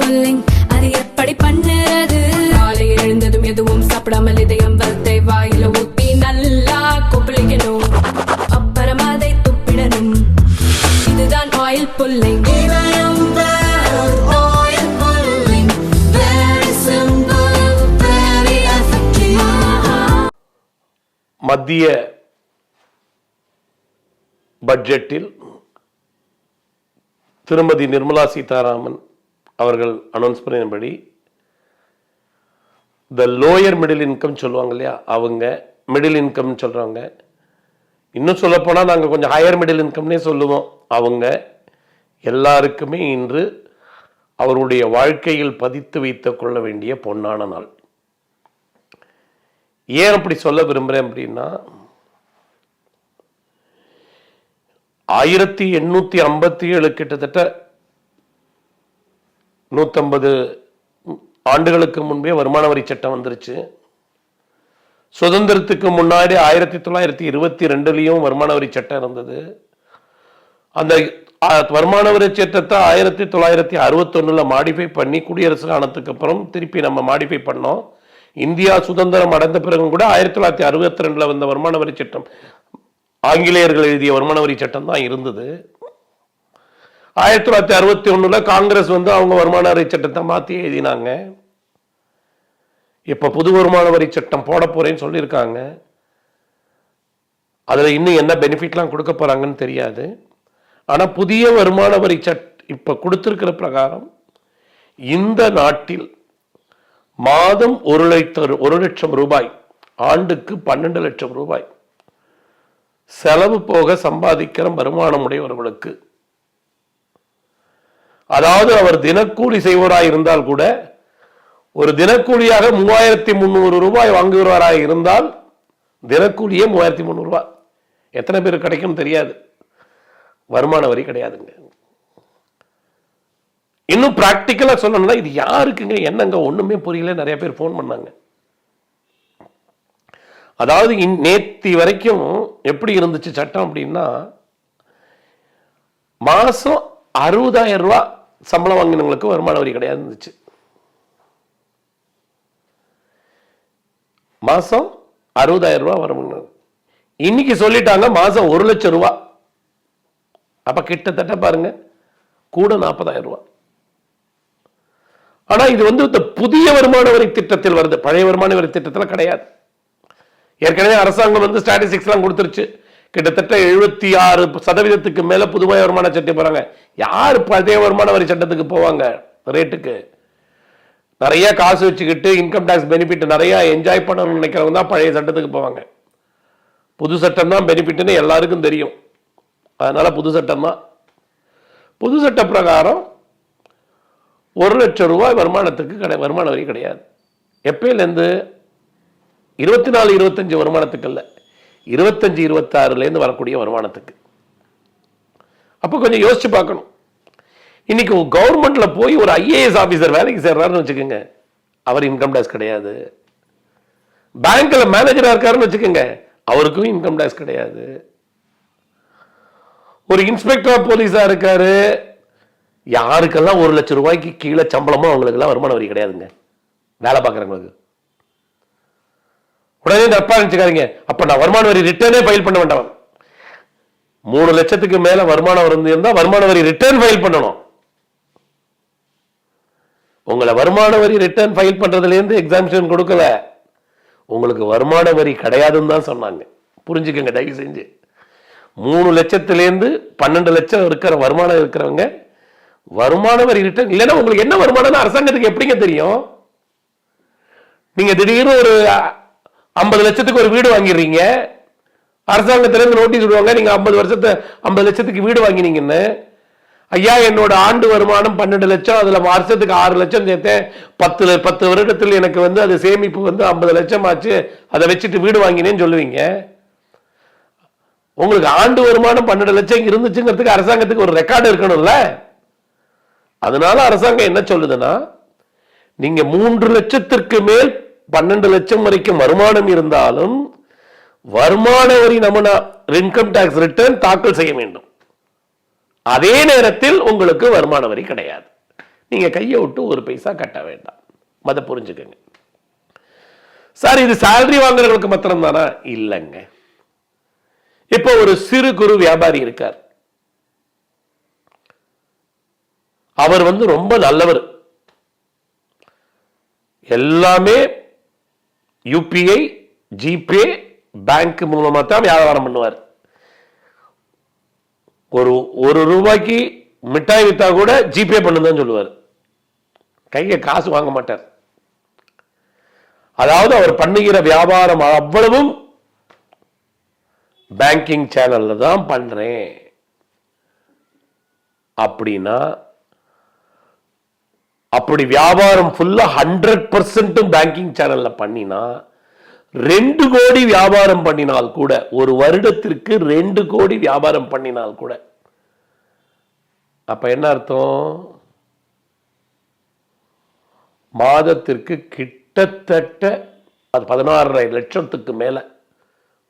Pulling அது எப்படி பண்ணுறது? காலையில் எழுந்ததும் எதுவும் சாப்பிடாமல் இதயம் வளத்தை வாயில ஊத்தி நல்லா கொப்பளிக்கணும், அப்புறம் அதை துப்பிடணும். இதுதான் ஆயில் புல்லிங். மத்திய பட்ஜெட்டில் திருமதி நிர்மலா சீதாராமன் அவர்கள் அனௌன்ஸ் பண்ணினபடி த லோயர் மிடில் இன்கம் சொல்லுவாங்க இல்லையா, அவங்க மிடில் இன்கம் சொல்றவங்க, இன்னும் சொல்ல போனால் நாங்கள் கொஞ்சம் ஹையர் மிடில் இன்கம்னே சொல்லுவோம், அவங்க எல்லாருக்குமே இன்று அவருடைய வாழ்க்கையில் பதித்து வைத்துக் கொள்ள வேண்டிய பொன்னான நாள். ஏன் அப்படி சொல்ல விரும்புகிறேன் அப்படின்னா, 1857 கிட்டத்தட்ட 150 ஆண்டுகளுக்கு முன்பே வருமான வரி சட்டம் வந்துருச்சு. சுதந்திரத்துக்கு முன்னாடி 1922 வருமான வரி சட்டம் இருந்தது. அந்த வருமான வரி சட்டத்தை 1961 மாடிஃபை பண்ணி குடியரசு ஆனதுக்கு அப்புறம் திருப்பி நம்ம மாடிஃபை பண்ணோம். இந்தியா சுதந்திரம் அடைந்த பிறகும் கூட 1962 வந்த வருமான வரி சட்டம், ஆங்கிலேயர்கள் எழுதிய வருமான வரி சட்டம் தான் இருந்தது. 1961 காங்கிரஸ் வந்து அவங்க வருமான வரி சட்டத்தை மாற்றி எழுதினாங்க. இப்ப புது வருமான வரி சட்டம் போட போறேன்னு சொல்லியிருக்காங்க. அதுல இன்னும் என்ன பெனிஃபிட்லாம் கொடுக்க போறாங்கன்னு தெரியாது. ஆனா புதிய வருமான வரி இப்ப கொடுத்திருக்கிற பிரகாரம் இந்த நாட்டில் மாதம் 1 லட்சம் ரூபாய், ஆண்டுக்கு 12 லட்சம் ரூபாய் செலவு போக சம்பாதிக்கிற வருமானம் உடையவர்களுக்கு, அதாவது அவர் தினக்கூலி செய்வராய் இருந்தால் கூட, ஒரு தினக்கூலியாக 3300 ரூபாய் வாங்குகிறாராய் இருந்தால் தினக்கூலியே 3300 ரூபாய். எத்தனை பேர் கிடைக்கும் தெரியாது. வருமான வரி கிடையாதுங்க. இன்னும் பிராக்டிக்கலா சொல்லணும்னா இது யாருக்குங்க என்னங்க ஒண்ணுமே புரியல. நிறைய பேர் போன் பண்ணாங்க. அதாவது நேத்தி வரைக்கும் எப்படி இருந்துச்சு சட்டம் அப்படின்னா, மாசம் 60,000 ரூபாய் சம்பளம் வாங்கினவங்களுக்கு வருமான வரி கிடையாது இருந்துச்சு. மாசம் 60,000 ரூபாய் வரும். இன்னைக்கு சொல்லிட்டாங்க மாசம் 1 லட்சம் ரூபாய். அப்ப கிட்டத்தட்ட பாருங்க கூட 40,000 ரூபாய். ஆனா இது வந்து இந்த புதிய வருமான வரி திட்டத்தில் வருது, பழைய வருமான வரி திட்டத்தில் கிடையாது. ஏற்கனவே அரசாங்கம் வந்து ஸ்டாட்டிஸ்டிக்ஸ் எல்லாம் கொடுத்துருச்சு. கிட்டத்தட்ட 76% மேல புதுமை வருமான சட்டம் போறாங்க. யாரு பழைய வருமான வரி சட்டத்துக்கு போவாங்க? ரேட்டுக்கு நிறைய காசு வச்சுக்கிட்டு இன்கம் டாக்ஸ் பெனிஃபிட் நிறைய என்ஜாய் பண்ணணும்னு நினைக்கிறவங்க தான் பழைய சட்டத்துக்கு போவாங்க. புது சட்டம் தான் பெனிஃபிட்னு எல்லாருக்கும் தெரியும். அதனால புது சட்டம் தான். புது சட்ட பிரகாரம் 1 லட்சம் ரூபாய் வருமானத்துக்கு வருமான வரி கிடையாது. எப்பயிலேருந்து? 24-25 வருமானத்துக்கு இல்ல, 25-26 வரக்கூடிய வருமானத்துக்கு. அப்ப கொஞ்சம் யோசிச்சு பார்க்கணும். இன்னைக்கு கவர்மெண்ட்ல போய் ஒரு IAS ஆபீசர் வேலைக்கு சேர்றாருன்னு வச்சுக்கோங்க, அவர் இன்கம் டாக்ஸ் கிடையாது. பேங்க்ல மேனேஜரா இருக்காருன்னு வச்சுக்கோங்க, அவருக்கும் இன்கம் டாக்ஸ் கிடையாது. ஒரு இன்ஸ்பெக்டர் போலீஸா இருக்காரு, யாருக்கெல்லாம் 1 லட்சம் ரூபாய்க்கு கீழே சம்பளமோ அவங்களுக்கு எல்லாம் வருமான வரி கிடையாதுங்க. வேலை பார்க்கறவங்களுக்கு உடனே தப்பா நினைச்சுக்காதீங்க, அப்ப நான் வருமான வரி ரிட்டர்னே ஃபைல் பண்ண வேண்டாம். 3 லட்சத்துக்கு மேல வருமானம் இருந்தா வருமான வரி ரிட்டர்ன் ஃபைல் பண்ணணும். உங்களை வருமான வரி ரிட்டர்ன் ஃபைல் பண்றதுல இருந்து எக்ஸாம்ஷன் கொடுக்கல, உங்களுக்கு வருமான வரி கிடையாதுன்னு தான் சொன்னாங்க. புரிஞ்சுக்கங்க தயவு செஞ்சு. 3 லட்சத்திலேருந்து 12 லட்சம் இருக்கிற வருமானம் இருக்கிறவங்க வருமான வரி ரிட்டர்ன் இல்லைன்னா உங்களுக்கு என்ன வருமானம் அரசாங்கத்துக்கு எப்படிங்க தெரியும்? நீங்க திடீர்னு ஒரு 50 லட்சத்துக்கு ஒரு வீடு வாங்கிடுறீங்க, அரசாங்கத்திலிருந்து நோட்டீஸ் விடுவாங்க, நீங்க 50 லட்சத்துக்கு வீடு வாங்கினீங்கன்னு. ஐயா என்னோட ஆண்டு வருமானம் 12 லட்சம், அதுல வருஷத்துக்கு 6 லட்சம் சேர்த்தேன், 10 வருடத்தில் எனக்கு வந்து அது சேமிப்பு வந்து 50 லட்சம் ஆச்சு, அதை வச்சுட்டு வீடு வாங்கினேன்னு சொல்லுவீங்க. உங்களுக்கு ஆண்டு வருமானம் 12 லட்சம் இருந்துச்சுங்கிறதுக்கு அரசாங்கத்துக்கு ஒரு ரெக்கார்டு இருக்கணும்ல. அதனால அரசாங்கம் என்ன சொல்லுதுன்னா, நீங்க 3 லட்சத்திற்கு மேல் 12 லட்சம் வரைக்கும் வருமானம் இருந்தாலும் வருமான வரி நம்ம இன்கம் டாக்ஸ் ரிட்டர்ன் தாக்கல் செய்ய வேண்டும். அதே நேரத்தில் உங்களுக்கு வருமான வரி கிடையாது. நீங்க கையை விட்டு ஒரு பைசா கட்ட வேண்டாம். அதை புரிஞ்சுக்கங்க. சார் இது சேலரி வாங்குறவங்களுக்கு மாத்திரம் தானா? இல்லைங்க. இப்போ ஒரு சிறு குறு வியாபாரி இருக்கார். அவர் ரொம்ப நல்லவர். எல்லாமே யூபிஐ, ஜிபே, பேங்க் மூலமா தான் வியாபாரம் பண்ணுவார். ஒரு ரூபாய்க்கு மிட்டாய் வித்தா கூட ஜிபே பண்ணுதான் சொல்லுவார். கையை காசு வாங்க மாட்டார். அதாவது அவர் பண்ணுகிற வியாபாரம் அவ்வளவும் பேங்கிங் சேனல்ல தான் பண்றேன் அப்படின்னா, அப்படி வியாபாரம் ஃபுல்லா 100% பேங்கிங் சேனல்ல பண்ணினா 2 கோடி வியாபாரம் பண்ணினால் கூட, ஒரு வருடத்திற்கு 2 கோடி வியாபாரம் பண்ணினால் கூட, அப்ப என்ன அர்த்தம்? மாதத்திற்கு கிட்டத்தட்ட 16.5 லட்சத்துக்கு மேல,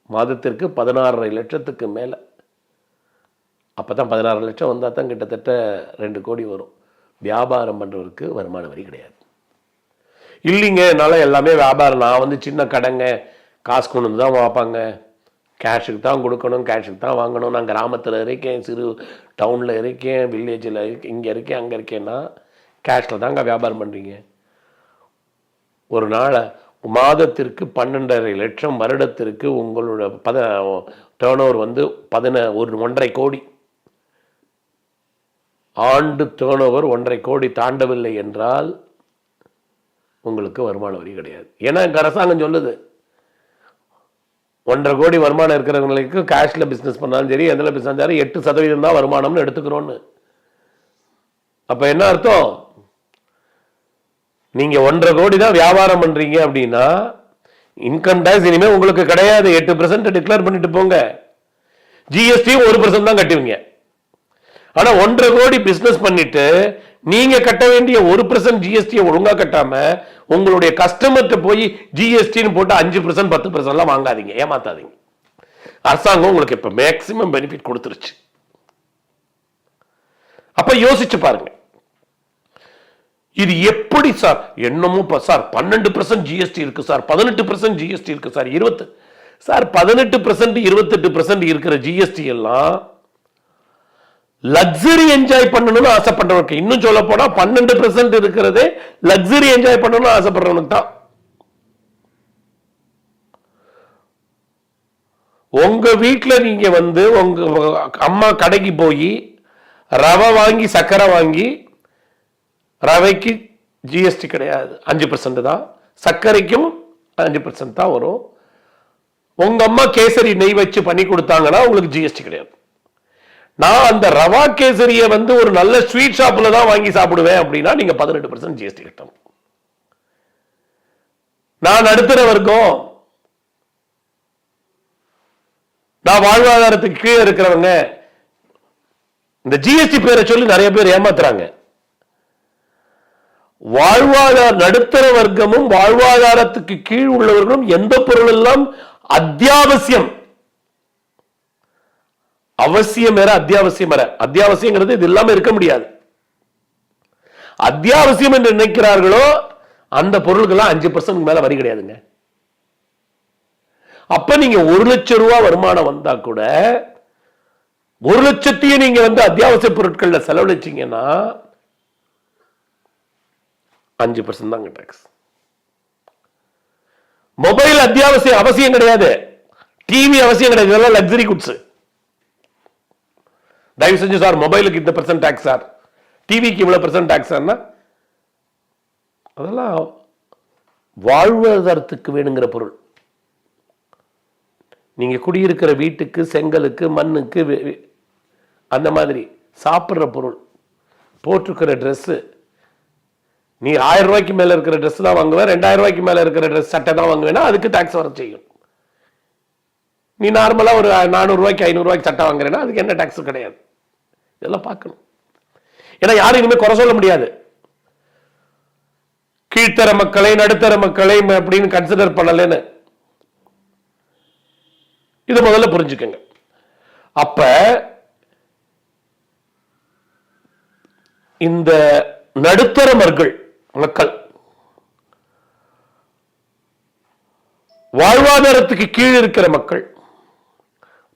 மாதத்திற்கு 16.5 லட்சத்துக்கு மேல. அப்பதான் 16 லட்சம் வந்தா தான் கிட்டத்தட்ட 2 கோடி வரும். வியாபாரம் பண்றவருக்கு வருமான வரி கிடையாது. இல்லைங்க, என்னால எல்லாமே வியாபாரம், நான் சின்ன கடைங்க, காசு கொண்டு வந்து தான் வாப்பாங்க, கேஷுக்கு தான் கொடுக்கணும், கேஷுக்கு தான் வாங்கணும், நான் கிராமத்தில் இருக்கேன், சிறு டவுனில் இருக்கேன், வில்லேஜில் இருக்கேன், இங்கே இருக்கேன், அங்கே இருக்கேன்னா கேஷில் தாங்க வியாபாரம் பண்ணுறீங்க. ஒரு நாள் மாதத்திற்கு 12.5 லட்சம், வருடத்திற்கு உங்களோட டேர்ன் ஓவர் 1.5 கோடி, ஆண்டு டேர்ன் ஓவர் 1.5 கோடி தாண்டவில்லை என்றால் உங்களுக்கு வருமான வரி கிடையாது. ஏன்னா அரசாங்கம் சொல்லுது 1.5 கோடி வருமானம் இருக்கிறவங்களுக்கு கேஷ்ல பிசினஸ் பண்ணாலும் சரி, எதுல பிசினஸ் 8% தான் வருமானம்னு எடுத்துக்கிறோன்னு. அப்ப என்ன அர்த்தம்? நீங்க 1.5 கோடி தான் வியாபாரம் பண்றீங்க அப்படின்னா இன்கம் டாக்ஸ் இனிமே உங்களுக்கு கிடையாது. 8% டிக்ளேர் பண்ணிட்டு போங்க. ஜிஎஸ்டியும் 1% தான் கட்டுவீங்க. ஆனா 1.5 கோடி பிசினஸ் பண்ணிட்டு நீங்க கட்ட வேண்டிய 1% ஜிஎஸ்டி ஒழுங்கா கட்டாம உங்களுடைய கஸ்டமர்கிட்ட போய் ஜிஎஸ்டின்னு போட்டு 5% 10% எல்லாம் வாங்காதீங்க, ஏமாத்தாதீங்க. அரசாங்கம் உங்களுக்கு இப்ப மேக்சிமம் பெனிஃபிட் கொடுத்துருச்சு. அப்ப யோசிச்சு பாருங்க, இது எப்படி சார்? என்னமோ சார் 12% ஜிஎஸ்டி இருக்கு சார், 18% ஜிஎஸ்டி இருக்கு சார், 18% 28% இருக்கிற ஜிஎஸ்டி எல்லாம் லக்ஸரி என்ஜாய் பண்ணணும்னு ஆசைப்படுறவனுக்கு. இன்னும் சொல்ல போனா 12% இருக்கிறதே லக்ஸரி என்ஜாய் பண்ணணும்னு ஆசைப்படுறவனுக்கு தான். உங்க வீட்டுல நீங்க உங்க அம்மா கடைக்கு போய் ரவை வாங்கி, சக்கரை வாங்கி, ரவைக்கு ஜிஎஸ்டி கிடையாது, 5% தான், சர்க்கரைக்கும் 5% தான் வரும். உங்க அம்மா கேசரி நெய் வச்சு பண்ணி கொடுத்தாங்கன்னா உங்களுக்கு ஜிஎஸ்டி கிடையாது. நான் அந்த ரவா கேசரிய ஒரு நல்ல ஸ்வீட் ஷாப்ல தான் வாங்கி சாப்பிடுவேன் அப்படின்னா நீங்க 18% ஜிஎஸ்டி கட்டணும். நான் நடுத்தர வர்க்கம், நான் வாழ்வாதாரத்துக்கு கீழே இருக்கிறவங்க, இந்த ஜிஎஸ்டி பேரை சொல்லி நிறைய பேர் ஏமாத்துறாங்க. நடுத்தர வர்க்கமும் வாழ்வாதாரத்துக்கு கீழ் உள்ளவர்களும் எந்த பொருள் எல்லாம் அத்தியாவசியம், அவசியம் வேற, அத்தியாவசியம் வேற. அத்தியாவசியங்கிறது இது இல்லாம இருக்க முடியாது. அத்தியாவசியம் என்று நினைக்கிறார்களோ அந்த பொருளுக்கெல்லாம் 5% மேல வரி கிடையாதுங்க. அப்ப நீங்க 1 லட்சம் ரூபாய் வருமானம் வந்தா கூட 1 லட்சத்தையும் நீங்க அத்தியாவசிய பொருட்கள்ல செலவழிச்சீங்கன்னா 5% தாங்க டாக்ஸ். மொபைல் அத்தியாவசியம், அவசியம் கிடையாது. டிவி அவசியம் கிடையாது, இதெல்லாம் லக்ஸரி குட்ஸ். தயவு செஞ்சு சார் மொபைலுக்கு இந்த % டாக்ஸ் சார், டிவிக்கு இவ்வளவு % டாக்ஸ் சார்னா அதெல்லாம் வாழ்வாதாரத்துக்கு வேணுங்கிற பொருள். நீங்க குடியிருக்கிற வீட்டுக்கு, செங்கலுக்கு, மண்ணுக்கு, அந்த மாதிரி சாப்பிட்ற பொருள், போட்டிருக்கிற ட்ரெஸ், நீ 1000 ரூபாய்க்கு மேல இருக்கிற ட்ரெஸ் தான் வாங்குவேன், 2000 ரூபாய்க்கு மேல இருக்கிற ட்ரெஸ் சட்டை தான் வாங்குவேன்னா அதுக்கு டாக்ஸ் வர செய்யும். நீ நார்மலா ஒரு 400 ரூபாய்க்கு 500 ரூபாய்க்கு சட்டை வாங்குறேன்னா அதுக்கு என்ன டாக்ஸ் கிடையாது. இதெல்லாம் பார்க்கணும். ஏன்னா யாரும் இனிமே குறை சொல்ல முடியாது. கீழ்த்தர மக்களை, நடுத்தர மக்களை அப்படின்னு கன்சிடர் பண்ணலன்னு இது முதல்ல புரிஞ்சுக்கங்க. அப்ப இந்த நடுத்தர மக்கள், வாழ்வாதாரத்துக்கு கீழ் இருக்கிற மக்கள்,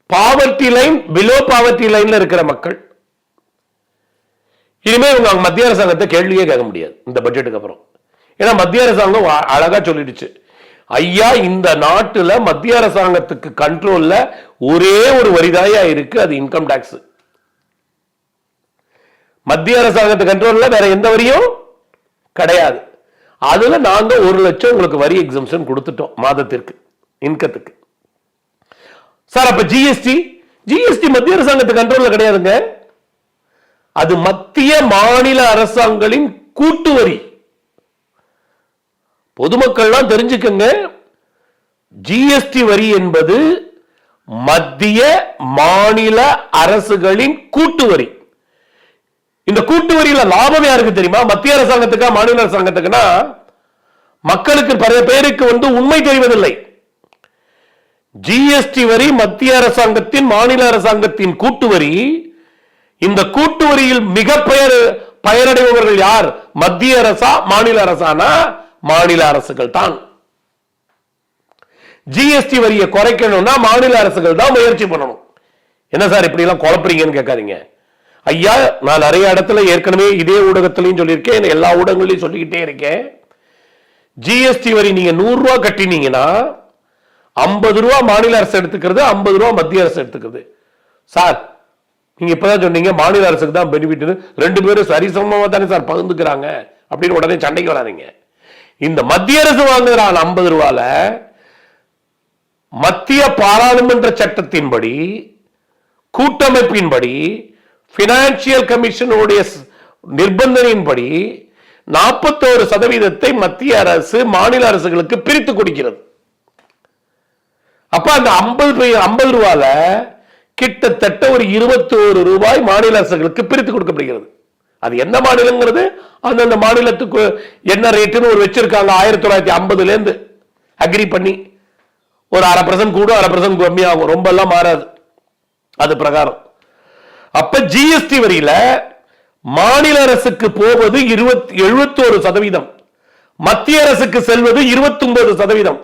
பாவர்ட்டி லைன் பிலோ பாவர்ட்டி லைன்ல இருக்கிற மக்கள், இனிமே இவங்க மத்திய அரசாங்கத்தை கேள்வியே கேட்க முடியாது இந்த பட்ஜெட்டுக்கு அப்புறம். ஏன்னா மத்திய அரசாங்கம் அழகா சொல்லிடுச்சு, ஐயா இந்த நாட்டுல மத்திய அரசாங்கத்துக்கு கண்ட்ரோல்ல ஒரே ஒரு வரிதாயா இருக்கு, அது இன்கம் டாக்ஸ். மத்திய அரசாங்கத்து கண்ட்ரோல்ல வேற எந்த வரியும் கிடையாது. அதுல நாங்க 1 லட்சம் உங்களுக்கு வரி எக்ஸம்ஷன் கொடுத்துட்டோம் மாதத்திற்கு இன்கத்துக்கு. சார் அப்ப ஜிஎஸ்டி மத்திய அரசாங்கத்து கண்ட்ரோல்ல கிடையாதுங்க, அது மத்திய மாநில அரசாங்கங்களின் கூட்டு வரி. பொதுமக்கள்லாம் தெரிஞ்சுக்கங்க, ஜிஎஸ்டி வரி என்பது மத்திய மாநில அரசுகளின் கூட்டு வரி. இந்த கூட்டு வரியில லாபம் யாருக்கு தெரியுமா? மத்திய அரசாங்கத்துக்கா மாநில அரசாங்கத்துக்குன்னா மக்களுக்கு பல பேருக்கு உண்மை தெரிவதில்லை. ஜிஎஸ்டி வரி மத்திய அரசாங்கத்தின் மாநில அரசாங்கத்தின் கூட்டு வரி. இந்த கூட்டு வரியில் மிக பயனடைபவர்கள் யார்? மத்திய அரசா மாநில அரசானா? மாநில அரசுகள் தான். ஜிஎஸ்டி வரியை குறைக்கணும்னா மாநில அரசுகள் தான் முயற்சி பண்ணணும். என்ன சார் இப்படி எல்லாம் குழப்பறீங்கன்னு கேட்காதீங்க. ஐயா நான் நிறைய இடத்துல ஏற்கனவே இதே ஊடகத்திலையும் சொல்லியிருக்கேன், எல்லா ஊடகங்களையும் சொல்லிக்கிட்டே இருக்கேன். ஜிஎஸ்டி வரி நீங்க 100 ரூபாய் கட்டினீங்கன்னா 50 ரூபாய் மாநில அரசு எடுத்துக்கிறது, 50 ரூபாய் மத்திய அரசு எடுத்துக்கிறது. சார் நீங்க இப்பதான் சொன்னீங்க மாநில அரசுக்கு தான் பெனிஃபிட், 2 பேரும் சரிசமமா தானே சார் பகிர்ந்துக்கிறாங்க அப்படின்னு உடனே சண்டைக்கு வராதீங்க. இந்த மத்திய அரசு வாங்குறான் 50 ரூபால மத்திய பாராளுமன்ற சட்டத்தின்படி கூட்டமைப்பின்படி பினான்சியல் கமிஷனுடைய நிர்பந்தனையின்படி 41% மத்திய அரசு மாநில அரசுகளுக்கு பிரித்து கொடுக்கிறது. அப்ப அந்த 50 ரூபால கிட்டத்தட்ட ஒரு 21 ரூபாய் மாநில அரசுகளுக்கு பிரித்து கொடுக்கப்படுகிறது. அது என்ன மாநிலங்கிறது அந்தந்த மாநிலத்துக்கு என்ன ரேட்டுன்னு ஒரு வச்சிருக்காங்க. 1950ல இருந்து அக்ரி பண்ணி ஒரு 1/2% கூட 1/2% கம்மியாகும், ரொம்ப எல்லாம் மாறாது அது பிரகாரம். அப்ப ஜிஎஸ்டி வரியில மாநில அரசுக்கு போவது 71%, மத்திய அரசுக்கு செல்வது 29%.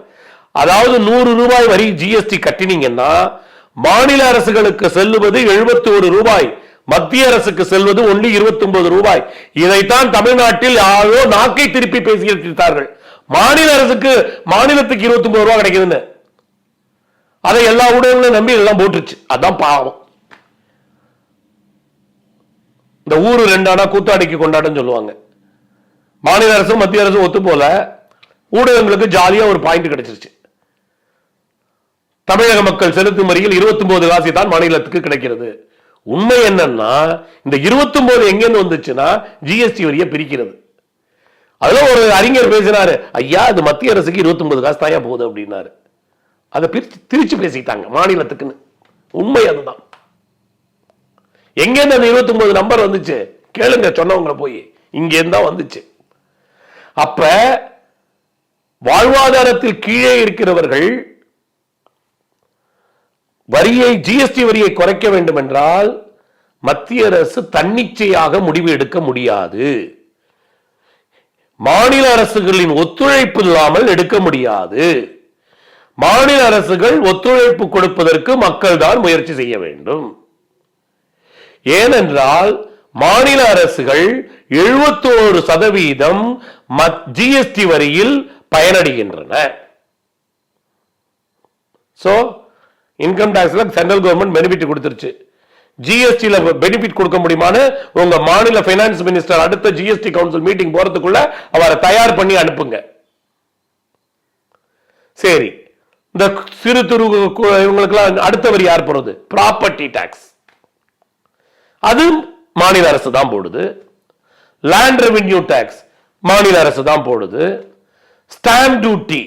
அதாவது 100 ரூபாய் வரி ஜிஎஸ்டி கட்டினீங்கன்னா மாநில அரசுகளுக்கு செல்லுவது 71 ரூபாய், மத்திய அரசுக்கு செல்வது ஒன்லி 29 ரூபாய். இதைத்தான் தமிழ்நாட்டில் யாரோ நாக்கை திருப்பி பேசியிருக்கிறார்கள். மாநில அரசுக்கு மாநிலத்துக்கு 29 ரூபாய் கிடைக்குதுன்னு அதை எல்லா ஊடகங்களும் நம்பி எல்லாம் போட்டுருச்சு. அதான் பாவம். இந்த ஊரு 2 ஆனா கூத்தாடிக்கு கொண்டாடுன்னு சொல்லுவாங்க. மாநில அரசும் மத்திய அரசும் ஒத்து போல ஊடகங்களுக்கு ஜாலியா ஒரு பாயிண்ட் கிடைச்சிருச்சு. தமிழக மக்கள் செலுத்தும் வரியில் 29 காசு தான் மாநிலத்துக்கு கிடைக்கிறது. உண்மை என்னன்னா இந்த 29 எங்கன்னு வந்துச்சுன்னா ஜிஎஸ்டி வரியை பிரிக்கிறது. அதுல ஒரு அறிஞர் பேசினாரு, ஐயா இது மத்திய அரசுக்கு 29 காசு தாயா போகுது அப்படின்னாரு. அதை திரிச்சு பேசிட்டாங்க மாநிலத்துக்குன்னு. உண்மை அதுதான். எங்க இருந்து அந்த 29 நம்பர் வந்துச்சு கேளுங்க, சொன்னவங்களை போய் இங்க இருந்தா வந்துச்சு. அப்ப வாழ்வாதாரத்தில் கீழே இருக்கிறவர்கள் வரியை ஜிஎஸ்டி வரியை குறைக்க வேண்டும் என்றால் மத்திய அரசு தன்னிச்சையாக முடிவு எடுக்க முடியாது. மாநில அரசுகளின் ஒத்துழைப்பு இல்லாமல் எடுக்க முடியாது. மாநில அரசுகள் ஒத்துழைப்பு கொடுப்பதற்கு மக்கள் தான் முயற்சி செய்ய வேண்டும். ஏனென்றால் மாநில அரசுகள் 71% ஜிஎஸ்டி வரியில் பயனடைகின்றன. சோ இன்கம் டாக்ஸ்ல சென்ட்ரல் கவர்மெண்ட் பெனிஃபிட் கொடுத்துருச்சு. ஜிஎஸ்டில பெனிஃபிட் கொடுக்க முடியுமான்னு உங்க மாநில பைனான்ஸ் மினிஸ்டர் அடுத்த ஜிஎஸ்டி கவுன்சில் மீட்டிங் போறதுக்குள்ள அவரை தயார் பண்ணி அனுப்புங்க. சரி, இந்த சிறு துரு இவங்களுக்கு அடுத்த வரி யார் போறது? Property tax. அது மாநில அரசு தான் போடுது. லேண்ட் ரெவென்யூ டாக்ஸ் மாநில அரசு தான் போடுது. ஸ்டாம்ப் டியூட்டி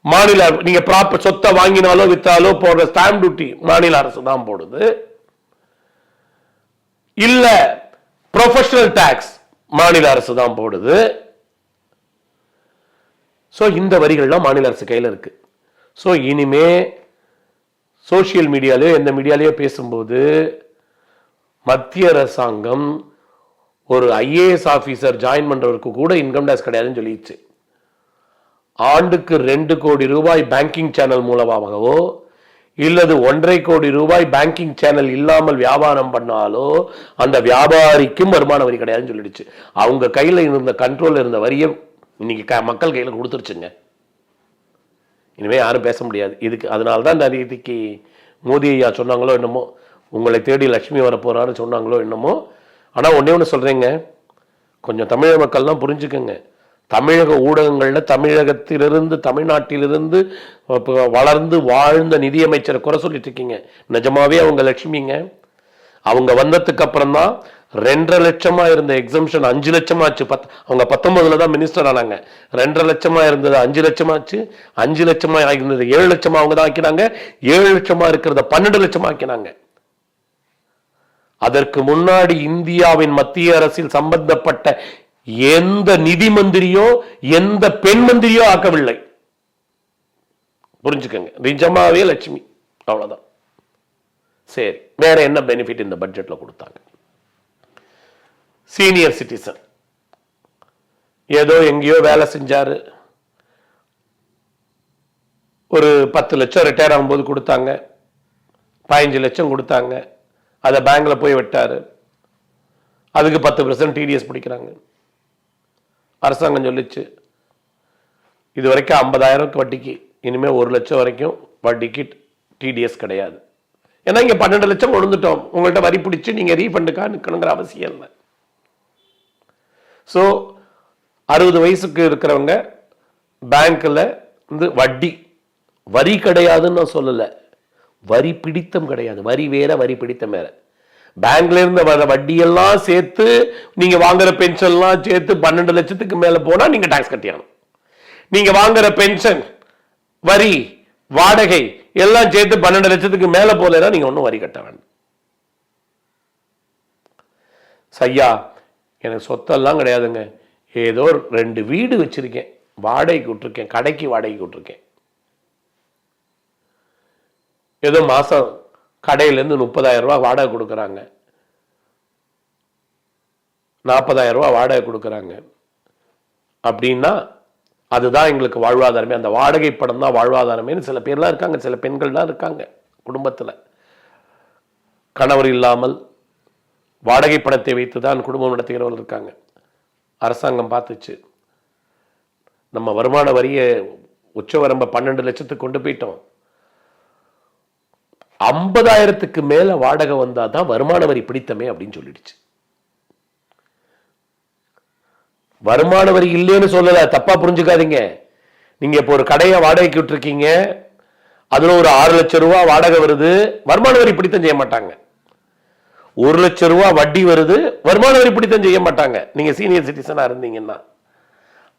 மாநில, நீங்க ப்ராப்பர் சொத்தை வாங்கினாலோ வித்தாலோ போடுற ஸ்டாம்ப் டியூட்டி மாநில அரசு தான் போடுது. இல்ல ப்ரொஃபஷனல் டாக்ஸ் மாநில அரசு தான் போடுது. சோ இந்த வரிகள்லாம் மாநில அரசு கையில இருக்கு. சோ இனிமே சோசியல் மீடியாலயோ எந்த மீடியாலயோ பேசும்போது மத்திய அரசாங்கம் ஒரு IAS ஆபீசர் ஜாயின் பண்றவருக்கு கூட இன்கம் டேக்ஸ் கிடையாதுன்னு சொல்லிடுச்சு. ஆண்டுக்கு 2 கோடி ரூபாய் பேங்கிங் சேனல் மூலமாகவோ இல்லது 1.5 கோடி ரூபாய் பேங்கிங் சேனல் இல்லாமல் வியாபாரம் பண்ணாலோ அந்த வியாபாரிக்கும் வருமான வரி கிடையாதுன்னு சொல்லிடுச்சு. அவங்க கையில இருந்த கண்ட்ரோல் இருந்த வரியை இன்னைக்கு மக்கள் கையில கொடுத்துருச்சுங்க. இனிமே யாரும் பேச முடியாது இதுக்கு. அதனால்தான் இந்த நீதிக்கு மோடி ஐயா சொன்னாங்களோ என்னமோ, உங்களை தேடி லட்சுமி வர போறான்னு சொன்னாங்களோ என்னமோ. ஆனா ஒன்னே ஒன்று சொல்றேங்க, கொஞ்சம் தமிழக மக்கள்லாம் புரிஞ்சுக்கங்க. தமிழக ஊடகங்கள்ல தமிழகத்திலிருந்து தமிழ்நாட்டிலிருந்து வளர்ந்து வாழ்ந்த நிதியமைச்சரை குறை சொல்லிட்டு இருக்கீங்க. நிஜமாவே அவங்க லட்சுமிங்க. அவங்க வந்ததுக்கு அப்புறம் தான் 2.5 லட்சமா இருந்த எக்ஸம்ஷன் 5 லட்சமாச்சு. அவங்க 19ல தான் மினிஸ்டர் ஆனாங்க. 2.5 லட்சமா இருந்தது 5 லட்சமாச்சு. 5 லட்சமா இருந்தது 7 லட்சமா அவங்க தான் ஆக்கினாங்க. 7 லட்சமா இருக்கிறத 12 லட்சமா ஆக்கினாங்க. அதற்கு முன்னாடி இந்தியாவின் மத்திய அரசில் சம்பந்தப்பட்ட எந்த நிதி மந்திரியோ எந்த பெண் மந்திரியோ ஆக்கவில்லை. புரிஞ்சுக்கங்க, நிஜமாவே லட்சுமி. அவ்வளவுதான். சரி, வேற என்ன பெனிஃபிட் இந்த பட்ஜெட்ல கொடுத்தாங்க? சீனியர் சிட்டிசன் ஏதோ எங்கேயோ வேலை செஞ்சாரு, ஒரு 10 லட்சம் ரிட்டையர் ஆகும்போது கொடுத்தாங்க, 15 லட்சம் கொடுத்தாங்க, அதை பேங்க்ல போய் விட்டாரு, அதுக்கு 10% TDS பிடிக்கிறாங்க. அரசாங்கம் சொல்லிச்சு இது வரைக்கும் 50,000 வட்டிக்கு, இனிமே 1 லட்சம் வரைக்கும் வட்டிக்கு TDS கிடையாது. ஏன்னா இங்க 12 லட்சம் கொண்டுட்டோம், உங்கள்கிட்ட வரி பிடிச்சு நீங்க ரீஃபண்டுக்கா நிக்கணுங்கிற அவசியம் இல்லை. ஸோ 60 வயசுக்கு இருக்கிறவங்க பேங்க்ல வட்டி வரி கிடையாதுன்னு நான் சொல்லல, வரி பிடித்தம் கிடையாது. வரி வேற, வரி பிடித்தம் வேற. பேங்க்ல இருந்து வர வட்டியெல்லாம் சேர்த்து நீங்க வாங்குற பென்ஷன்லாம் சேர்த்து 12 லட்சத்துக்கு மேல போனா நீங்க டாக்ஸ் கட்டியாகணும். நீங்க வாங்குற பென்ஷன், வரி, வாடகை எல்லாம் சேர்த்து 12 லட்சத்துக்கு மேல போலனா நீங்க ஒன்றும் வரி கட்ட வேண்டாம். ஐயா எனக்கு சொத்தெல்லாம் கிடையாதுங்க, ஏதோ 2 வீடு வச்சிருக்கேன், வாடகைக்கு விட்டுருக்கேன், கடைக்கு வாடகைக்கு விட்டுருக்கேன், ஏதோ மாசம் கடையிலேருந்து 30,000 ரூபாய் வாடகை கொடுக்குறாங்க, 40,000 ரூபாய் வாடகை கொடுக்குறாங்க அப்படின்னா அதுதான் எங்களுக்கு வாழ்வாதாரமே. அந்த வாடகை படம் தான் வாழ்வாதாரமே. சில பேர்லாம் இருக்காங்க, சில பெண்கள்லாம் இருக்காங்க குடும்பத்தில், கணவர் இல்லாமல் வாடகை பணத்தை வைத்து தான் குடும்பம் நடத்துகிறவர்கள் இருக்காங்க. அரசாங்கம் பார்த்துச்சு, நம்ம வருமான வரியை உச்சவரம்பை 12 லட்சத்துக்கு கொண்டு போயிட்டோம், 50,000க்கு மேல வாடகை வந்தாதான் வருமான வரி பிடித்தமே அப்படின்னு சொல்லிடுச்சு. வருமான வரி இல்லைன்னு சொல்லல, தப்பா புரிஞ்சுக்காதீங்க. நீங்க இப்போ ஒரு கடையை வாடகைக்கு விட்டுருக்கீங்க, அதுல ஒரு 6 லட்சம் ரூபாய் வாடகை வருது, வருமான வரி பிடித்தம் செய்ய மாட்டாங்க. 1 லட்சம் ரூபாய் வட்டி வருது, வருமான வரி பிடித்தம் செய்ய மாட்டாங்க நீங்க சீனியர் சிட்டிசனா இருந்தீங்கன்னா.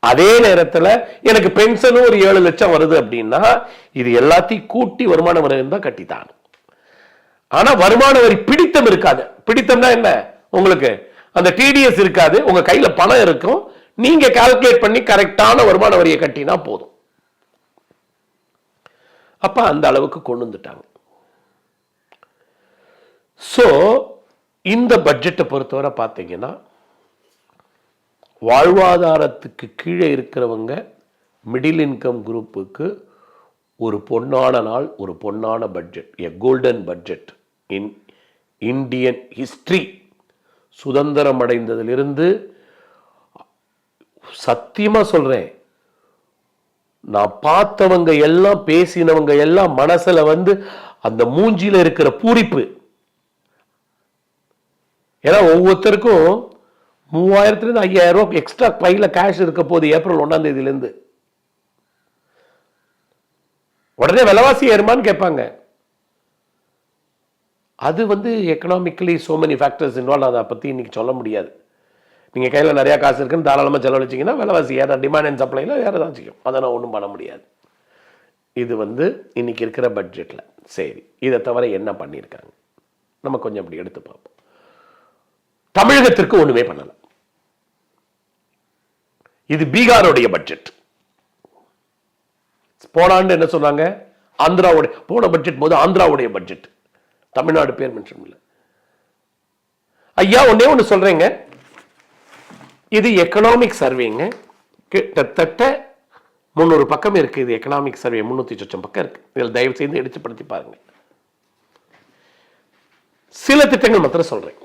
அதே நேரத்தில் எனக்கு பென்ஷனும் ஒரு 7 லட்சம் வருது அப்படின்னா இது எல்லாத்தையும் கூட்டி வருமான வரி தான் கட்டித்தான். ஆனா வருமான வரி பிடித்தம் இருக்காது. பிடித்தம்னா என்ன? உங்களுக்கு அந்த TDS இருக்காது, உங்க கையில பணம் இருக்கும், நீங்க கால்குலேட் பண்ணி கரெக்டான வருமான வரியை கட்டினா போதும். அப்ப அந்த அளவுக்கு கொண்டு வந்துட்டாங்க. சோ இந்த பட்ஜெட்டை பொறுத்தவரை பார்த்தீங்கன்னா வாழ்வாதாரத்துக்கு கீழே இருக்கிறவங்க மிடில் இன்கம் குரூப்புக்கு ஒரு பொன்னான நாள், ஒரு பொன்னான budget, a golden budget in Indian history. சுதந்திரம் அடைந்ததிலிருந்து சத்தியமா சொல்றேன், நான் பார்த்தவங்க எல்லாம் பேசினவங்க எல்லாம் மனசுல அந்த மூஞ்சில இருக்கிற பூரிப்பு. ஏன்னா ஒவ்வொருத்தருக்கும் 3000 5,000 ரூபாய் எக்ஸ்ட்ரா கையில கேஷ் இருக்க போது ஏப்ரல் 1ஆம் தேதியிலிருந்து. உடனே விலைவாசி ஏறுமான்னு கேட்பாங்க. அது economically so many factors involve, அதை பற்றி இன்னைக்கு சொல்ல முடியாது. நீங்கள் கையில் நிறையா காசு இருக்குன்னு தாராளமாக செலவழிச்சிங்கன்னா விலைவாசி ஏற, டிமாண்ட் அண்ட் சப்ளைல ஏறதான் செய்யும். அதை நான் ஒன்றும் பண்ண முடியாது. இது இன்னைக்கு இருக்கிற பட்ஜெட்டில். சரி, இதை தவிர என்ன பண்ணியிருக்காங்க நம்ம கொஞ்சம் அப்படி எடுத்து பார்ப்போம். தமிழகத்திற்கு ஒன்றுமே பண்ணல. இது பீகாருடைய பட்ஜெட். போன ஆண்டு என்ன சொன்னாங்க? ஆந்திராவுடைய, போன பட்ஜெட் போது ஆந்திராவுடைய பட்ஜெட், தமிழ்நாடு பேர் மென்ஷன் இல்லை. ஐயா ஒன்னே ஒன்று சொல்றேங்க, இது எக்கனாமிக் சர்வேங்க. கிட்டத்தட்ட 300 பக்கம் இருக்கு. இது எக்கனாமிக் சர்வே 300 சொச்சம் பக்கம் இருக்கு. இதில் தயவு செய்து எடுத்து படுத்தி பாருங்க. சில திட்டங்கள் மாத்திரம் சொல்றேன்.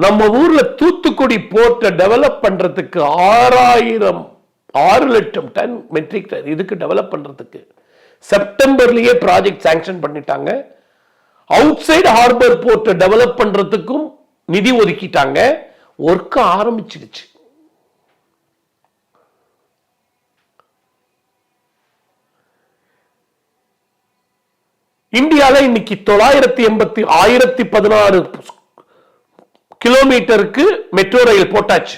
நம்ம ஊர்ல தூத்துக்குடி போர்ட்டை டெவலப் பண்றதுக்கு 6 லட்சம் டன் மெட்ரிக் டன் இதுக்கு டெவலப் பண்றதுக்கு செப்டம்பர்லயே ப்ராஜெக்ட் சாங்ஷன் பண்ணிட்டாங்க. அவுட் சைடு ஹார்பர் போர்ட்டை டெவலப் பண்றதுக்கும் நிதி ஒதுக்கிட்டாங்க. ஒர்க் ஆரம்பிச்சிடுச்சு. இந்தியாவில் இன்னைக்கு 1016 கிலோமீட்டருக்கு மெட்ரோ ரயில் போட்டாச்சு.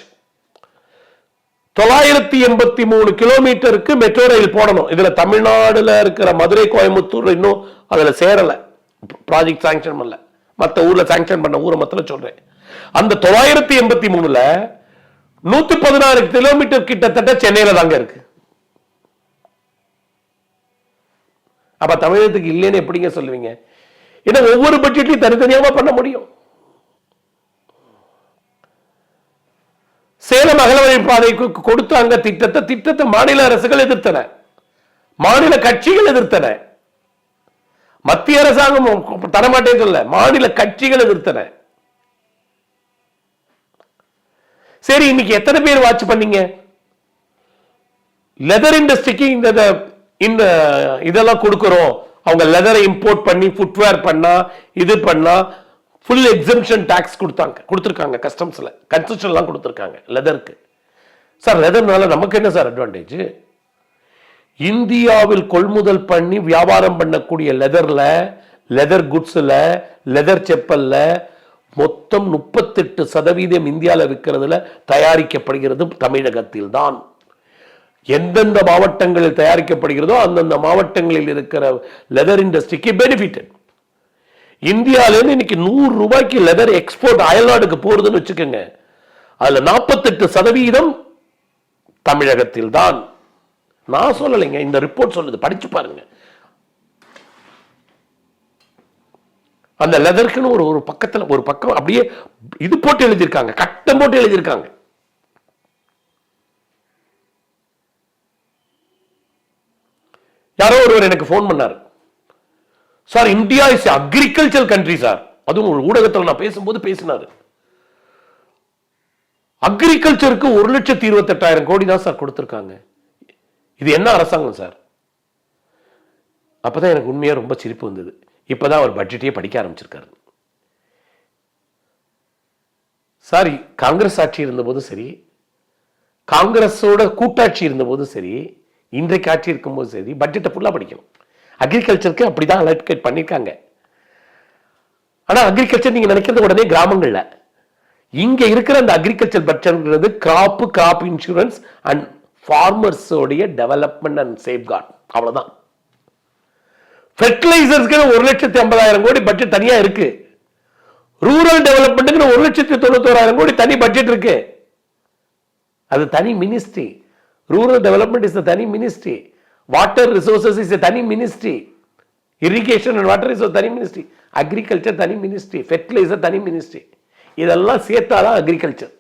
983 கிலோமீட்டருக்கு மெட்ரோ ரயில் போடணும். இதுல தமிழ்நாடுல இருக்கிற மதுரை, கோயம்புத்தூர் இன்னும் அதுல சேரல, ப்ராஜெக்ட் சாங்ஷன் பண்ணல. மற்ற ஊர்ல சாங்ஷன் பண்ண ஊரை மொத்தம் சொல்றேன். அந்த 983ல 116 கிலோமீட்டர் கிட்டத்தட்ட சென்னையில தாங்க இருக்கு. அப்ப தமிழகத்துக்கு இல்லைன்னு எப்படிங்க சொல்லுவீங்க? ஏன்னா ஒவ்வொரு பட்ஜெட்லையும் தனித்தனியாக பண்ண முடியும். சேலம் அகலவழி பாதைக்கு கொடுத்தாங்க திட்டத்தை மாநில அரசுகள் எதிர்த்தன, மாநில கட்சிகள் எதிர்த்தன. மத்திய அரசாங்கம் தரமாட்டேன்னு சொல்ல, மாநில கட்சிகள் எதிர்த்தன. சரி, இன்னைக்கு எத்தனை பேர் வாட்ச் பண்ணீங்க? லெதர் இண்டஸ்ட்ரிக்கு இந்த இதெல்லாம் கொடுக்கிறோம், அவங்க லெதரை இம்போர்ட் பண்ணி ஃபுட்வேர் பண்ணா இது பண்ணா ஃபுல் எக்ஸம்ஷன் டாக்ஸ் கொடுத்துருக்காங்க. கஸ்டம்ஸ்ல கன்செஷன்லாம் கொடுத்துருக்காங்க லெதருக்கு. சார், லெதர்னால நமக்கு என்ன சார் அட்வான்டேஜ்? இந்தியாவில் கொள்முதல் பண்ணி வியாபாரம் பண்ணக்கூடிய லெதர் குட்ஸ்ல, லெதர் செப்பல்ல மொத்தம் 38% இந்தியாவில் விற்கிறதுல தயாரிக்கப்படுகிறது தமிழகத்தில் தான். எந்தெந்த மாவட்டங்களில் தயாரிக்கப்படுகிறதோ அந்தந்த மாவட்டங்களில் இருக்கிற லெதர் இண்டஸ்ட்ரிக்கு பெனிஃபிட். இந்தியாவிலிருந்து இன்னைக்கு 100 ரூபாய்க்கு லெதர் எக்ஸ்போர்ட் அயல்நாடுக்கு போறதுன்னு வச்சுக்கோங்க. அதுல 48% தமிழகத்தில் தான். நான் சொல்லலைங்க, இந்த ரிப்போர்ட் சொல்லுது, படிச்சு பாருங்க. அந்த லெதர்க்குன்னு ஒரு பக்கத்துல ஒரு பக்கம் அப்படியே இது போட்டு எழுதியிருக்காங்க, கட்டம் போட்டு எழுதியிருக்காங்க. யாரோ ஒருவர் எனக்கு போன் பண்ணார், sir India is agriculture country sir. அதுவும் ஒரு ஊடகத்தில் நான் பேசும்போது பேசினாரு. அக்ரிகல்ச்சருக்கு 1,28,000 கோடி தான் சார் கொடுத்திருக்காங்க. இது என்ன அரசாங்கம் சார்? அப்பதான் எனக்கு உண்மையா ரொம்ப சிரிப்பு வந்தது. இப்பதான் அவர் பட்ஜெட்டையே படிக்க ஆரம்பிச்சிருக்காரு. சார், காங்கிரஸ் ஆட்சி இருந்தபோது சரி, காங்கிரஸோட கூட்டாட்சி இருந்தபோது சரி, இன்றைக்கு ஆட்சி இருக்கும்போது சரி, பட்ஜெட்டை ஃபுல்லா படிக்கணும். அக்ரிகல்ச்சருக்கு அப்படிதான் அலோகேட் பண்ணிருக்காங்க. ஆனா அக்ரிகல்ச்சர் நீங்க நினைக்கிறது உடனே கிராமங்கள்ல. இங்க இருக்கிற அந்த அக்ரிகல்ச்சர் பட்ஜெட்ங்கிறது கிராப் இன்சூரன்ஸ் அண்ட் ஃபார்மர்ஸ் உடைய டெவலப்மெண்ட் அண்ட் சேஃப்கார்ட், அவ்வளவுதான். ஃபெர்டிலைசர்ஸ்க்கு 1,50,000 கோடி பட்ஜெட் தனியா இருக்கு. ரூரல் டெவலப்மெண்ட்டுக்கு 1,91,000 கோடி தனி பட்ஜெட் இருக்கு. அது தனி மினிஸ்ட்ரி. ரூரல் டெவலப்மெண்ட் இஸ் தனி மினிஸ்ட்ரி. வாட்டர் ரிசோர்சஸ் இஸ் தனி ministry. Irrigation and water resource தனி மினிஸ்ட்ரி. அக்ரிகல்ச்சர் தனி மினிஸ்ட்ரி. ஃபெர்டிலைசர் தனி மினிஸ்ட்ரி. இதெல்லாம் சேர்த்தாதான் அக்ரிகல்ச்சர்.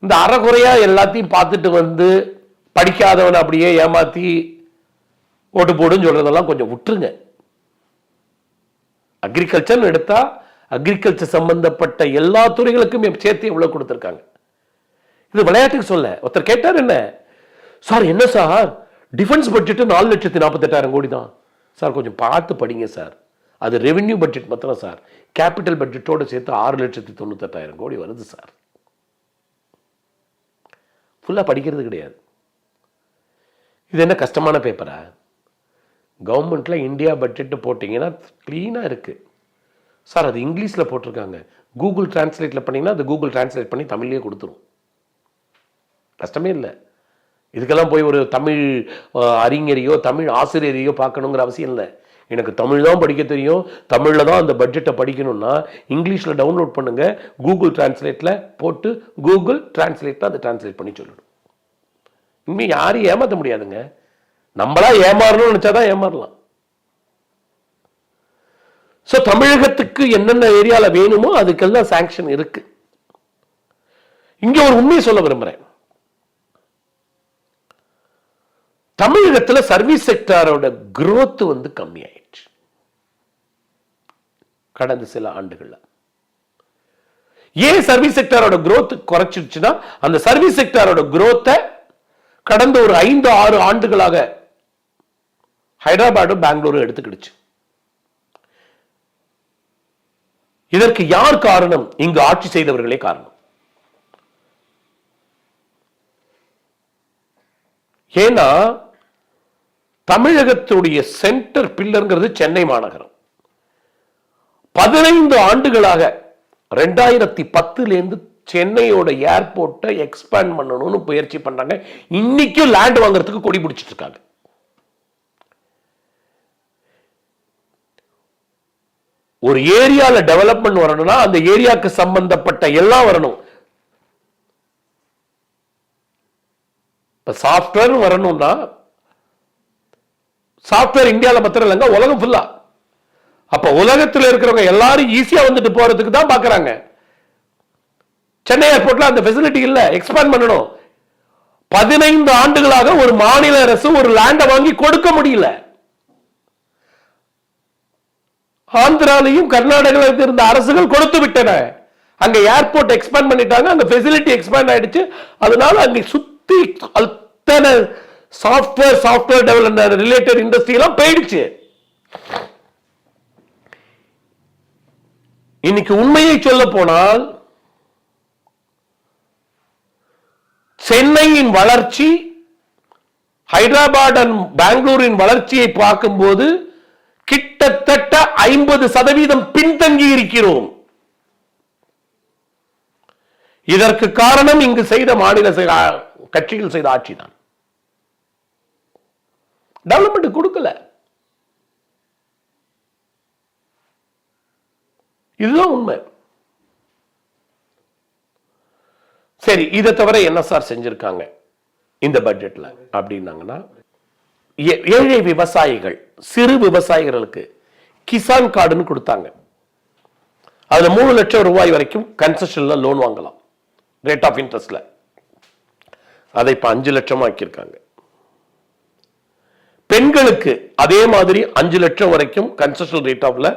இந்த அறகுறையா எல்லாத்தையும் பார்த்துட்டு வந்து படிக்காதவன் அப்படியே ஏமாத்தி ஓட்டு போடுன்னு சொல்றதெல்லாம் கொஞ்சம் விட்டுருங்க. அக்ரிகல்ச்சர் எடுத்தா அக்ரிகல்ச்சர் சம்பந்தப்பட்ட எல்லா துறைகளுக்கும் சேர்த்து எவ்வளவு கொடுத்திருக்காங்க. இது விளையாட்டுக்கு சொல்ல. ஒருத்தர் கேட்டார், என்ன சார், என்ன சார் டிஃபென்ஸ் பட்ஜெட் 4,48,000 கோடி தான் சார். கொஞ்சம் பார்த்து படிங்க சார். அது ரெவென்யூ பட்ஜெட் மாத்திரம் சார். கேபிட்டல் பட்ஜெட்டோடு சேர்த்து 6,98,000 கோடி வருது சார். ஃபுல்லா படிக்கிறது கிடையாது. இது என்ன கஷ்டமான பேப்பரா? கவர்மெண்ட்ல இந்தியா பட்ஜெட் போட்டீங்கன்னா கிளீனா இருக்கு சார். அது இங்கிலீஷ்ல போட்டிருக்காங்க. கூகுள் டிரான்ஸ்லேட்ல பண்ணீங்கன்னா அது கூகுள் டிரான்ஸ்லேட் பண்ணி தமிழ்லயே கொடுத்துரும். கஷ்டமே இல்லை. இதுக்கெல்லாம் போய் ஒரு தமிழ் அறிஞரையோ தமிழ் ஆசிரியரையோ பார்க்கணுங்கிற அவசியம் இல்லை. எனக்கு தமிழ் தான் படிக்க தெரியும், தமிழில் தான் அந்த பட்ஜெட்டை படிக்கணும்னா இங்கிலீஷில் டவுன்லோட் பண்ணுங்க, கூகுள் டிரான்ஸ்லேட்ல போட்டு கூகுள் டிரான்ஸ்லேட் அதை டிரான்ஸ்லேட் பண்ணி சொல்லிடும். இனிமே யாரையும் ஏமாற்ற முடியாதுங்க. நம்மளா ஏமாறணும்னு நினைச்சாதான் ஏமாறலாம். ஸோ தமிழகத்துக்கு என்னென்ன ஏரியால வேணுமோ அதுக்கெல்லாம் சாங்ஷன் இருக்கு. இங்க ஒரு உண்மையை சொல்ல விரும்புறேன். தமிழகத்துல சர்வீஸ் செக்டாரோட growth வந்து கம்மியாயிடுச்சு கடந்த சில ஆண்டுகள்ல. ஏன் சர்வீஸ் செக்டாரோட growth குறைச்சிருச்சுன்னா, அந்த சர்வீஸ் செக்டாரோட growth கடந்த ஒரு 5-6 ஆண்டுகளாக ஹைதராபாடும் பெங்களூரும் எடுத்துக்கிடுச்சு. இதற்கு யார் காரணம்? இங்கு ஆட்சி செய்தவர்களே காரணம். ஏன்னா தமிழகத்துடைய சென்டர் பில்லர்ங்கிறது சென்னை மாநகரம். 15 ஆண்டுகளாக 2010 இருந்து சென்னையோட ஏர்போர்ட்டை எக்ஸ்பேண்ட் பண்ணணும்னு முயற்சி பண்றாங்க. இன்னைக்கும் லேண்ட் வாங்குறதுக்கு கொடி பிடிச்சிட்டு இருக்காங்க. ஒரு ஏரியால டெவலப்மெண்ட் வரணும்னா அந்த ஏரியாவுக்கு சம்பந்தப்பட்ட எல்லாம் வரணும். இப்ப சாஃப்ட்வேர் வரணும்னா, சாஃப்ட்வேர் இந்தியாவில் மாத்திரம் இல்லைங்க, உலகம் ஃபுல்லா. அப்ப உலகத்தில் இருக்கிறவங்க எல்லாரும் ஈஸியா வந்துட்டு போறதுக்கு தான் பாக்குறாங்க. சென்னை ஏர்போர்ட்ல அந்த ஃபெசிலிட்டி இல்ல, எக்ஸ்பேண்ட் பண்ணணும். 15 ஆண்டுகளாக ஒரு மாநில அரசு ஒரு லேண்டை வாங்கி கொடுக்க முடியல. ஆந்திராலையும் கர்நாடகாவில் இருந்த அரசுகள் கொடுத்து விட்டன. அங்க ஏர்போர்ட் எக்ஸ்பேண்ட் பண்ணிட்டாங்க, அங்க ஃபெசிலிட்டி எக்ஸ்பேண்ட் ஆயிடுச்சு. அதனால அங்க சுத்தி அத்தனை சாஃப்ட்வேர் டெவலப்மெண்ட் ரிலேட்டட் இண்டஸ்ட்ரி எல்லாம் போயிடுச்சு. இன்னைக்கு உண்மையை சொல்ல போனால் சென்னையின் வளர்ச்சி ஹைதராபாத் அண்ட் பெங்களூரின் வளர்ச்சியை பார்க்கும்போது கிட்டத்தட்ட 50% பின்தங்கி இருக்கிறோம். இதற்கு காரணம் இங்கு செய்த மாநில கட்சிகள் செய்த ஆட்சி தான். டெவலப்மெண்ட் கொடுக்கல. இதுதான் உண்மை. சரி, இதை தவிர என்ன சார் செஞ்சிருக்காங்க இந்த பட்ஜெட்ல அப்படின்னாங்கன்னா, ஏழை விவசாயிகள், சிறு விவசாயிகளுக்கு கிசான் கார்டுன்னு கொடுத்தாங்க. அதுல 3 லட்சம் ரூபாய் வரைக்கும் கன்செஷன்ல லோன் வாங்கலாம், ரேட் ஆஃப் இன்ட்ரெஸ்ட்ல. அதை இப்ப 5 லட்சம் ஆக்கியிருக்காங்க. பெண்களுக்கு அதே மாதிரி 5 லட்சம் வரைக்கும் கன்செஷன் ரேட் ஆஃப்ல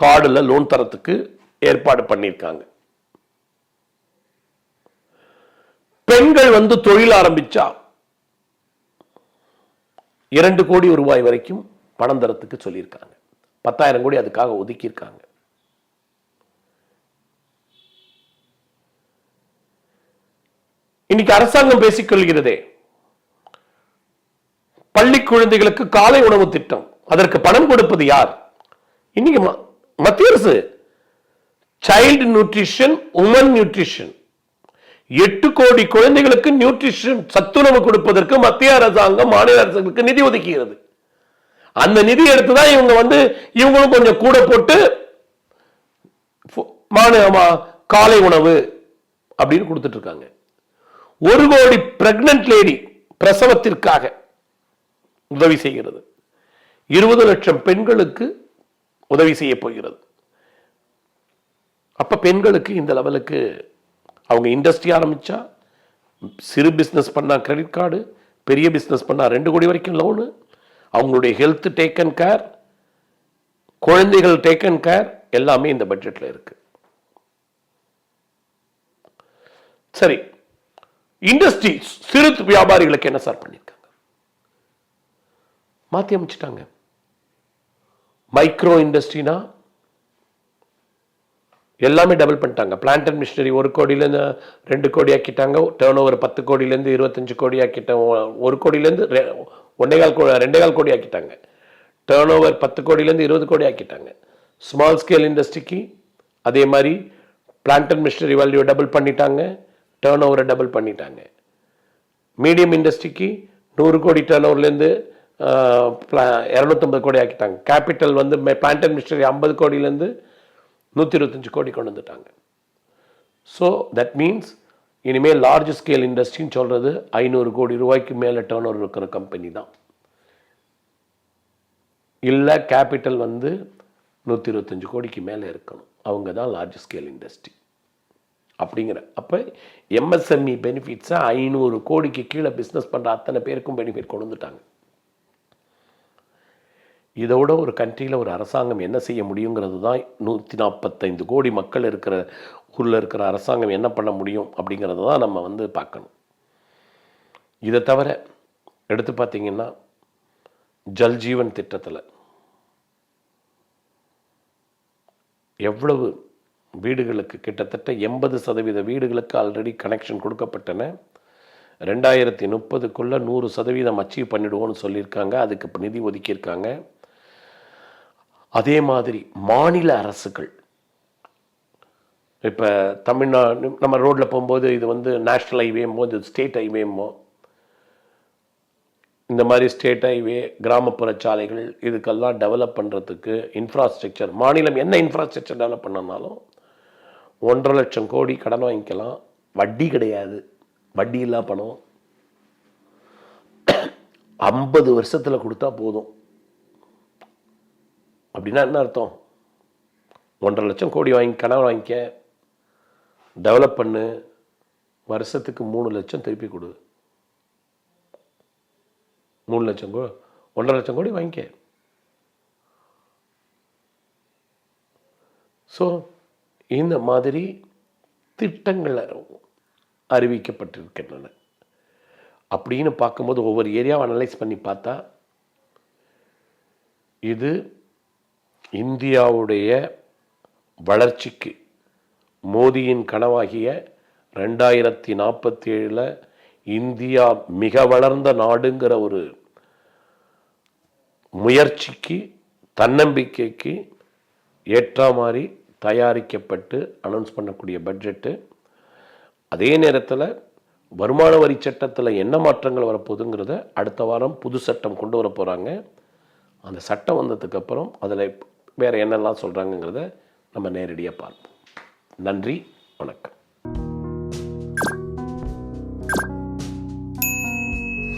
கார்டுல லோன் தரத்துக்கு ஏற்பாடு பண்ணியிருக்காங்க. பெண்கள் வந்து தொழில் ஆரம்பிச்சா 2 கோடி ரூபாய் வரைக்கும் பணம் தரத்துக்கு சொல்லியிருக்காங்க. 10,000 கோடி அதுக்காக ஒதுக்கி இருக்காங்க. இன்னைக்கு அரசாங்கம் பேசிக் கொள்கிறதே பள்ளி குழந்தைகளுக்கு காலை உணவு திட்டம். அதற்கு பணம் கொடுப்பது யார்? இன்னைக்கு மத்திய அரசு. சைல்டு நியூட்ரிஷன், உமன் நியூட்ரிஷன், 8 கோடி குழந்தைகளுக்கு நியூட்ரிஷன் சத்துணவு கொடுப்பதற்கு மத்திய அரசாங்கம் மாநில அரசுகளுக்கு நிதி ஒதுக்குகிறது. அந்த நிதி எடுத்துதான் இவங்களும் கொஞ்சம் கூட போட்டு காலை உணவு அப்படின்னு கொடுத்துட்டு இருக்காங்க. 1 கோடி பிரெக்னன்ட் லேடி பிரசவத்திற்காக உதவி செய்கிறது. 20 லட்சம் பெண்களுக்கு உதவி செய்ய போகிறது. அப்ப பெண்களுக்கு இந்த லெவலுக்கு அவங்க இண்டஸ்ட்ரி ஆரம்பிச்சா, சிறு பிசினஸ் பண்ணா கிரெடிட் கார்டு, பெரிய பிசினஸ் பண்ணா 2 கோடி வரைக்கும் லோனு, அவங்களுடைய ஹெல்த் டேக்கன் கேர், குழந்தைகள் டேக்கன் கேர் எல்லாமே இந்த பட்ஜெட்ல இருக்கு. சரி, இண்டஸ்ட்ரி சிறு வியாபாரிகளுக்கு என்ன சார் பண்ணிருக்காங்க? மாத்தி அமைச்சிட்டாங்க. மைக்ரோ இண்டஸ்ட்ரினா எல்லாமே டபுள் பண்ணிட்டாங்க. பிளான்ட் அண்ட் மிஷினரி 1 கோடியிலேருந்து 2 கோடி ஆக்கிட்டாங்க. டேர்ன் ஓவர் 10 கோடியிலேருந்து 25 கோடி ஆக்கிட்டாங்க. 1 கோடியிலேருந்து 2.25 கோடி ஆக்கிட்டாங்க. டேர்ன் ஓவர் 10 கோடியிலேருந்து 20 கோடி ஆக்கிட்டாங்க. ஸ்மால் ஸ்கேல் இண்டஸ்ட்ரிக்கு அதே மாதிரி plant and machinery value double பண்ணிட்டாங்க, டேர்ன் ஓவரை டபுள் பண்ணிட்டாங்க. மீடியம் இண்டஸ்ட்ரிக்கு 100 கோடி டேர்ன் ஓவர்லேருந்து 250 கோடி ஆக்கிட்டாங்க. கேபிட்டல் பிளான்ட் அண்ட் மிஷினரி 50 கோடியிலேருந்து 125 கோடி கொண்டு வந்துட்டாங்க. ஸோ தட் மீன்ஸ் இனிமேல் லார்ஜ் ஸ்கேல் இண்டஸ்ட்ரின்னு சொல்றது 500 கோடி ரூபாய்க்கு மேலே டேர்ன் ஓவர் இருக்கிற கம்பெனி தான். இல்லை கேபிட்டல் 125 கோடிக்கு மேலே இருக்கணும். அவங்க தான் லார்ஜ் ஸ்கேல் இண்டஸ்ட்ரி அப்படிங்கிற. அப்போ எம்எஸ்எம்இ பெனிஃபிட்ஸை 500 கோடிக்கு கீழே பிஸ்னஸ் பண்ணுற அத்தனை பேருக்கும் பெனிஃபிட் கொண்டு வந்துட்டாங்க. இதோட ஒரு கண்ட்ரியில் ஒரு அரசாங்கம் என்ன செய்ய முடியுங்கிறது தான் 145 கோடி மக்கள் இருக்கிற ஊரில் இருக்கிற அரசாங்கம் என்ன பண்ண முடியும் அப்படிங்கிறது தான் நம்ம பார்க்கணும். இதை தவிர எடுத்து பார்த்தீங்கன்னா ஜல்ஜீவன் திட்டத்தில் எவ்வளவு வீடுகளுக்கு கிட்டத்தட்ட 80% வீடுகளுக்கு ஆல்ரெடி கனெக்ஷன் கொடுக்கப்பட்டன. 2030க்குள்ளே 100% அச்சீவ் பண்ணிடுவோன்னு சொல்லியிருக்காங்க. அதுக்கு இப்போ நிதி ஒதுக்கியிருக்காங்க. அதே மாதிரி மாநில அரசுகள் இப்போ தமிழ்நாடு நம்ம ரோட்டில் போகும்போது இது நேஷ்னல் ஹைவேமோ இது ஸ்டேட் ஹைவேமோ இந்த மாதிரி ஸ்டேட் ஹைவே கிராமப்புற சாலைகள் இதுக்கெல்லாம் டெவலப் பண்ணுறதுக்கு இன்ஃப்ராஸ்ட்ரக்சர் மாநிலம் என்ன இன்ஃப்ராஸ்ட்ரக்சர் டெவலப் பண்ணனாலும் 1.5 லட்சம் கோடி கடன் வாங்கிக்கலாம். வட்டி கிடையாது, வட்டி இல்லா பணம் 50 வருஷத்தில் கொடுத்தா போதும். அப்படின்னா என்ன அர்த்தம்? 1.5 லட்சம் கோடி கடன் வாங்கிக்க, டெவலப் பண்ணு, வருஷத்துக்கு 3 லட்சம் திருப்பி கொடு. 3 லட்சம் 1.5 லட்சம் கோடி வாங்கிக்க. ஸோ இந்த மாதிரி திட்டங்கள் அறிவிக்கப்பட்டிருக்கின்றன. அப்படின்னு பார்க்கும்போது ஒவ்வொரு ஏரியாவை அனலைஸ் பண்ணி பார்த்தா இது இந்தியாவுடைய வளர்ச்சிக்கு மோடியின் கனவாகிய 2047 இந்தியா மிக வளர்ந்த நாடுங்கிற ஒரு முயற்சிக்கு தன்னம்பிக்கைக்கு ஏற்ற மாதிரி தயாரிக்கப்பட்டு அனௌன்ஸ் பண்ணக்கூடிய பட்ஜெட்டு. அதே நேரத்தில் வருமான வரி சட்டத்தில் என்ன மாற்றங்கள் வரப்போகுதுங்கிறத அடுத்த வாரம் புது சட்டம் கொண்டு வர போகிறாங்க. அந்த சட்டம் வந்ததுக்கப்புறம் அதில் வேறு என்னெல்லாம் சொல்கிறாங்கங்கிறத நம்ம நேரடியாக பார்ப்போம். நன்றி, வணக்கம்.